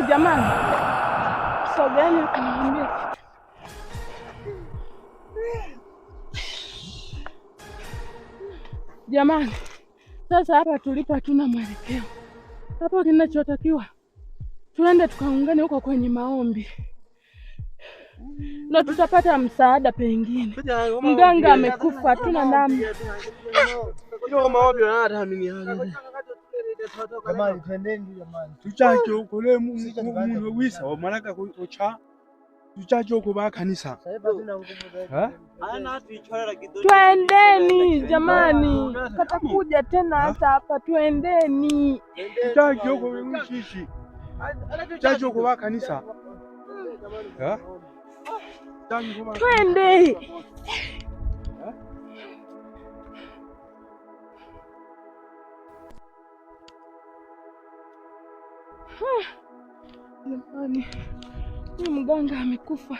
Jamani, sogeni kuniambia kitu. Jamani, sasa hapa tulipo hatuna mwelekeo. Hapo kinachotakiwa tuende tukaungane huko kwenye maombi, na tutapata msaada pengine. Mganga amekufa, hatuna namna. Jamani, twendeni jamani. Tuchache huko leo Mungu wisa wa malaka kucha. Tuchache huko ba kanisa. Twendeni jamani. Katakuja tena hata hapa, twendeni. Tuchache huko wishishi. Tuchache huko ba kanisa. Twende. Jamani, huyu mganga amekufa.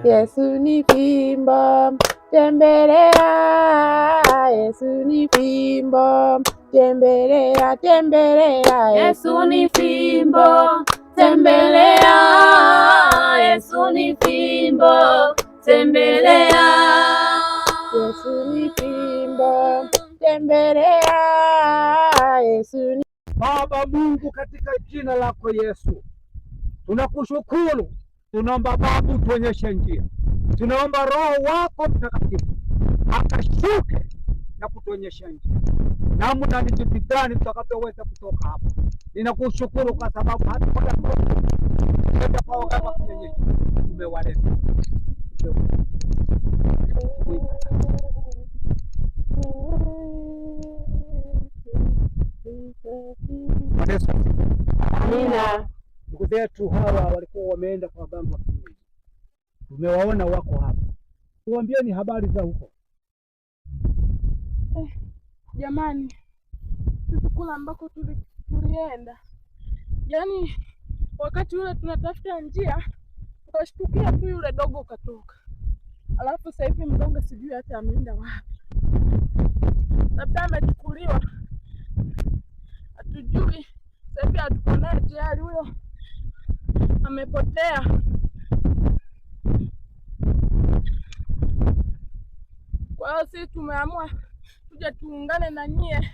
Yesu ni fimbo, tembelea. Yesu ni fimbo, tembelea, tembelea. Yesu ni fimbo, tembelea. Yesu ni fimbo, tembelea. Yesu ni fimbo, tembelea. Yesu ni... Baba Mungu, katika jina lako Yesu tunakushukuru. Tunaomba Baba tuonyeshe njia. Tunaomba Roho wako Mtakatifu akashuke na kutuonyesha njia, namna ni jinsi gani tutakavyoweza kutoka hapa. Ninakushukuru kwa sababu hata kwa kama umewaleta Amina. Ndugu zetu hawa walikuwa wameenda kwa waganga wa kienyeji, tumewaona wako hapa. Tuambieni habari za huko. Jamani, sisi kula ambako tulienda, yaani wakati ule tunatafuta njia tukashtukia tu yule dogo katoka, alafu sasa hivi mdogo sijui hata ameenda wapi, labda amechukuliwa, hatujui. Sasa hivi hatuko naye tayari, huyo amepotea. Kwa hiyo sisi tumeamua tuje tuungane na nyie,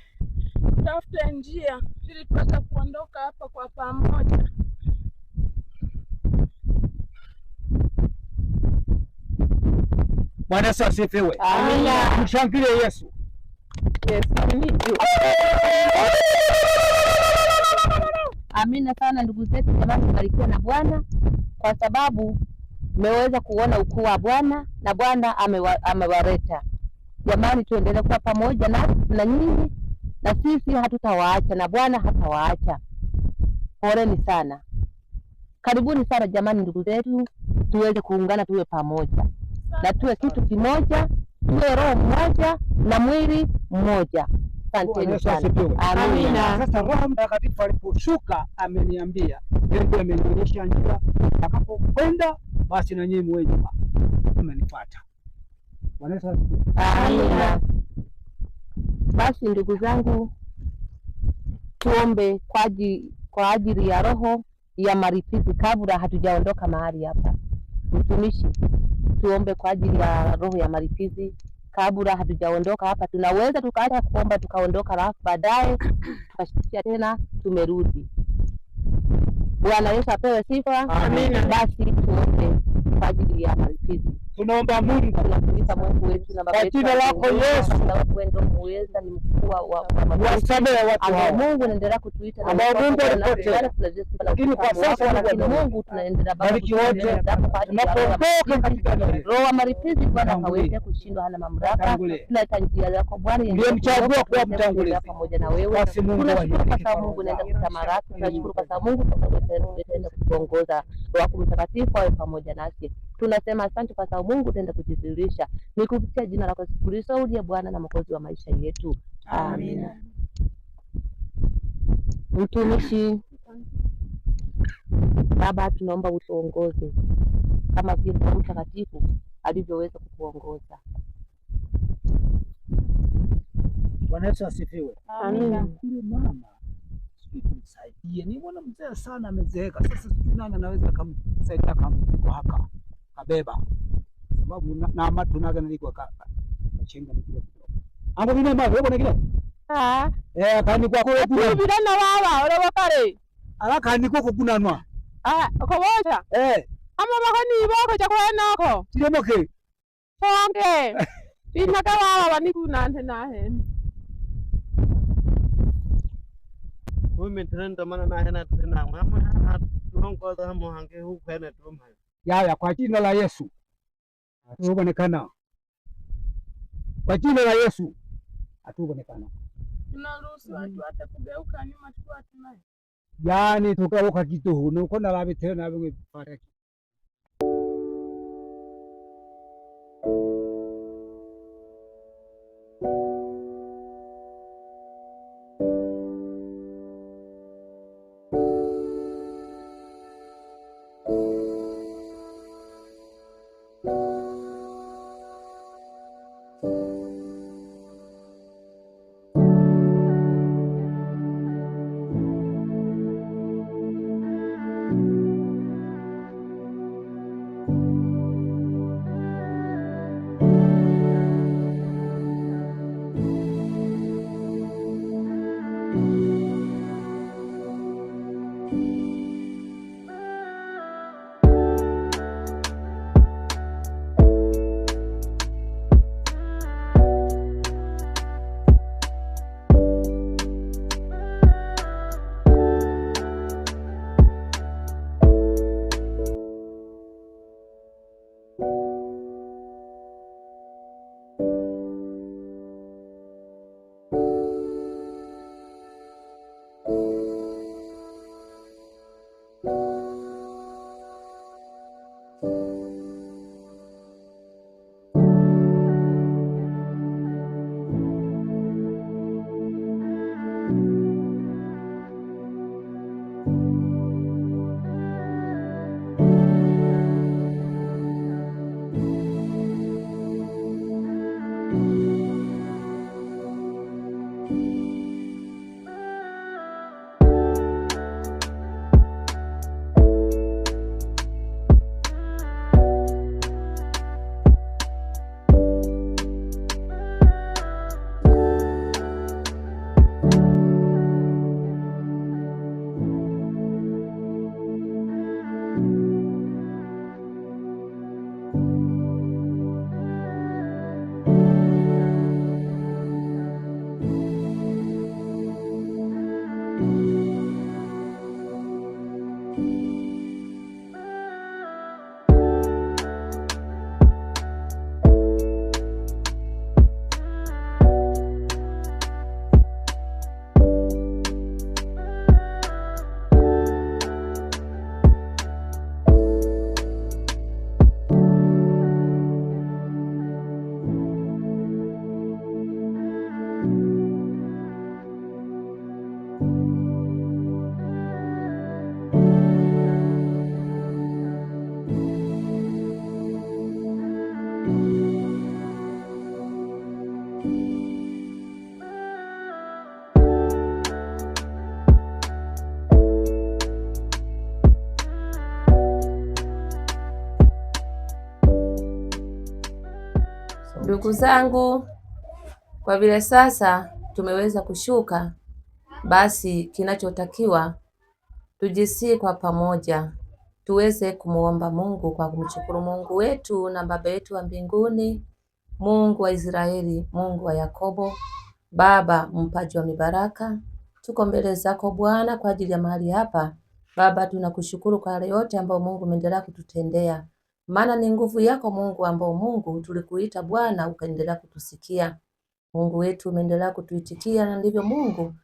tutafute njia ili tuweze kuondoka hapa kwa pamoja. Bwana Yesu asifiwe. Amina. Mshangilie Yesu. Yesu ni juu. Amina sana ndugu zetu, jamani, tubarikiwe na Bwana kwa sababu mmeweza kuona ukuu wa Bwana na Bwana amewaleta. Jamani, tuendelee kuwa pamoja na nyinyi, na sisi hatutawaacha na Bwana hatawaacha. Poleni sana, karibuni sana jamani, ndugu zetu, tuweze kuungana, tuwe pamoja na tuwe kitu kimoja, tuwe roho mmoja na mwili mmoja. Asanteni sana. Amina. Sasa Roho Mtakatifu aliposhuka ameniambia, yeye amenionyesha njia, atakapokwenda basi na nyinyi mwe nyuma mmenifuata. Bwana Yesu asifiwe. Amina. Basi ndugu zangu, tuombe kwa ajili ya roho ya maripizi kabla hatujaondoka mahali hapa. Mtumishi, tuombe kwa ajili ya roho ya maripizi kabla hatujaondoka hapa. Tunaweza tukaacha kuomba tukaondoka, alafu baadaye tukashikia tena tumerudi. Bwana Yesu apewe sifa. Amina. Basi tuombe kwa ajili ya maripizi. Tunaomba Mungu, tunakuita Mungu wetu na Baba kwa jina lako Yesu, na wewe muweza ni mkuu wa wasamehe watu ambao Mungu anaendelea kutuita na ambao Mungu alipotea, lakini kwa sasa Mungu tunaendelea bariki wote tunapoondoka katika roho wa maripizi. Bwana akaweze kushindwa, hana mamlaka. Tunaleta njia yako Bwana, ndiye mchagua kuwa mtangulizi pamoja na wewe. Tunashukuru kwa sababu Mungu naenda kutamaraki. Tunashukuru kwa sababu Mungu tutaenda kutuongoza. Roho Mtakatifu awe pamoja nasi. Tunasema asante kwa sababu Mungu utaenda kujidhihirisha. Ni kupitia jina lako Yesu Kristo uliye Bwana na Mwokozi wa maisha yetu. Amina. Mtumishi Baba, tunaomba utuongoze kama vile Roho Mtakatifu alivyoweza kukuongoza. Bwana Yesu asifiwe. Amina. Yule mama sijui tumsaidie, ni mwana mzee sana, amezeeka sasa, sijui nani anaweza kumsaidia kamzigo haka kabeba, sababu na matu naga nilikuwa kachenga nikile kidogo ango bine ma wewe bona kile kandi kwa kwa kuna bidana wawa ole wakare ala kandi kwa kunanwa ko bocha ama bakani boko cha kwa nako tiremoke songe ina ka wawa bani kunante nahe Kumi trenda mana na hena tena mama tuongo za muhange huko hena tumha. Ya kwa jina la Yesu. Atuonekana. Kwa jina la Yesu. Atuonekana. Tunaruhusu watu hata kugeuka nyuma tu tunaye. Yaani tukauka kitu huko na labi tena wewe fariki. Ndugu zangu, kwa vile sasa tumeweza kushuka, basi kinachotakiwa tujisii kwa pamoja, tuweze kumuomba Mungu kwa kumshukuru Mungu wetu na Baba yetu wa mbinguni, Mungu wa Israeli, Mungu wa Yakobo, Baba mpaji wa mibaraka. Tuko mbele zako Bwana kwa ajili ya mahali hapa. Baba, tunakushukuru kwa yale yote ambayo Mungu umeendelea kututendea. Maana ni nguvu yako Mungu, ambao Mungu tulikuita Bwana ukaendelea kutusikia. Mungu wetu umeendelea kutuitikia, na ndivyo Mungu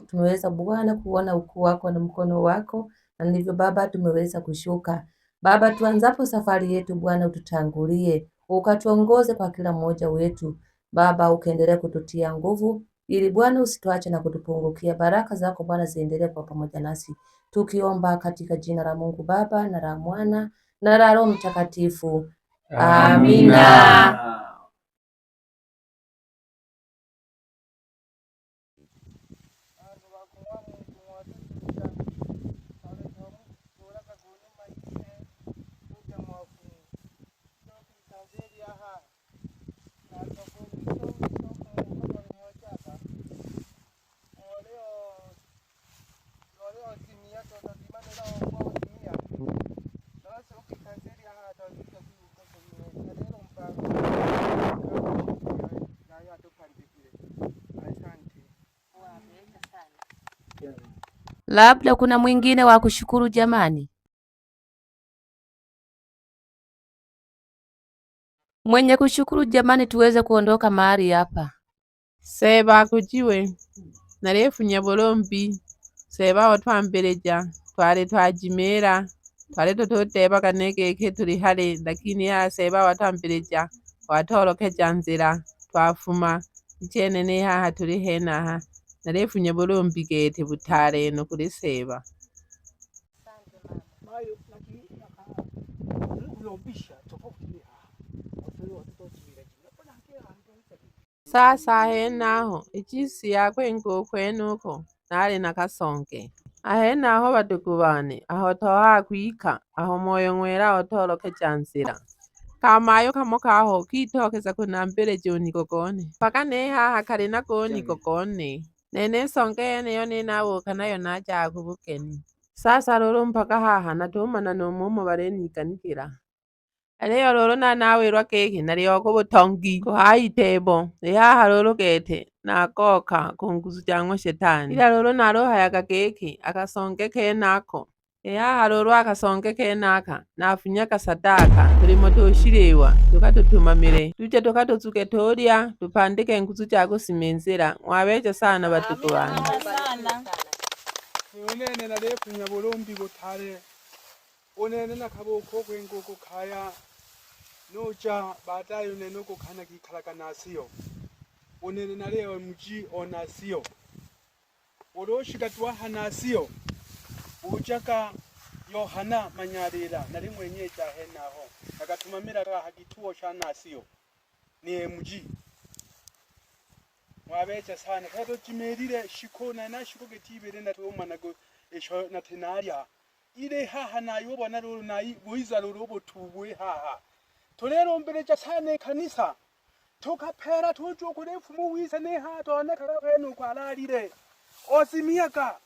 tumeweza Bwana kuona ukuu wako na mkono wako, na ndivyo Baba tumeweza kushuka. Baba, tuanzapo safari yetu Bwana ututangulie, ukatuongoze kwa kila mmoja wetu. Baba, ukaendelea kututia nguvu, ili Bwana usituache na kutupungukia. Baraka zako Bwana ziendelee kwa pamoja nasi, tukiomba katika jina la Mungu Baba na la Mwana na la Roho Mtakatifu. Amina. Labda kuna mwingine wa kushukuru jamani? Mwenye kushukuru jamani, tuweze kuondoka mahali hapa. Seba kujiwe narefunya bulombi seba watwambereja twale twajimera twale tutoteba kanegeke tuli hale, lakini ya seba watwambereja watolokeja nzira twafuma ichene ne haha tuli henaha narefunya bulombi gete butale no kuli seba. Sasa henaho ichisi yakwe ngokwenuko nali nakasonge ahenaho badugu bane aho tohakwika aho moyo ng'wela otolokeja nzira kamayo kamo kaho kitokeza kunambereja unigogone mpaka nehaha kali nagoni gogone nene nsonge yeneyo ninabuka nayo naja kubugeni. Sasa lolo mpaka haha natumana numumo baleniganigila aliyo lolo nanawilwa giki nalyo kubutongi kuhaya itebo ihaha lolo gete nagoka kunguzu jang'wa shetani, ila lolo naluhayaga giki akasonge kenako ihaha lolo akasonge kenaka nafunyaga sadaka tulimo tushiliwa tukatutumamile tuje tukatuzuge tulya tupandike nguzu ja kusiminzila. Ng'wabeja sana badugu bane. Unene narefunya bulombi butale unene nakaboko kwengoko kaya noja baadaye unene uko kana kikalaga nasio unene naleo mji onasio uroshika twaha nasio ujaka Yohana Manyarira nali mwenyeja henaho nakatumamira raha kituo cha nasio ni mji mwabeja sana kato jimerire shikona na shikoge tibere na twomana go esho na tenaria ile haha nayo bona lolo nayi buiza lolo botubwe haha tolero mbereja sana kanisa tukapera tujo kurefumu wisa ne hato na karapenu kwalalire osimiaka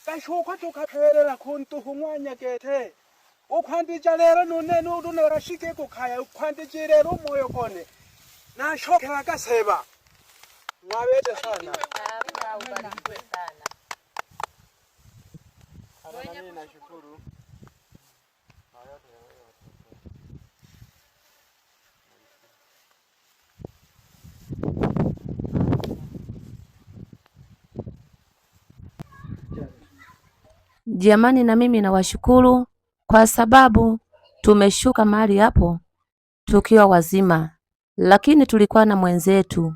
kashoka tukaperera konto humwanya gete ukwandija lero none nudu narashike kukaya ukwandije lero moyo kone na shokera gaseba. Mwabeja sana. Ubarikiwe sana. Mimi nashukuru. Jamani, na mimi nawashukuru kwa sababu tumeshuka mahali hapo tukiwa wazima, lakini tulikuwa na mwenzetu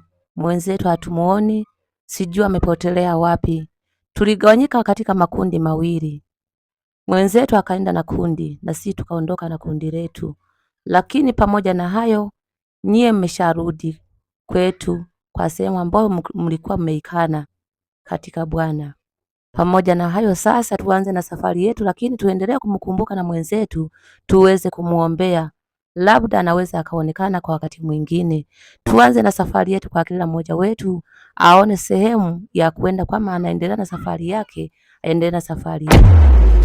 hatumuoni, sijui amepotelea wapi. Tuligawanyika katika makundi mawili, mwenzetu akaenda na kundi na sisi tukaondoka na kundi letu. Lakini pamoja na hayo, nyie mmesharudi kwetu kwa sehemu ambayo mlikuwa mmeikana katika Bwana. Pamoja na hayo sasa tuanze na safari yetu, lakini tuendelee kumkumbuka na mwenzetu, tuweze kumuombea, labda anaweza akaonekana kwa wakati mwingine. Tuanze na safari yetu kwa kila mmoja wetu aone sehemu ya kwenda, kama anaendelea na safari yake aendelee na safari yake.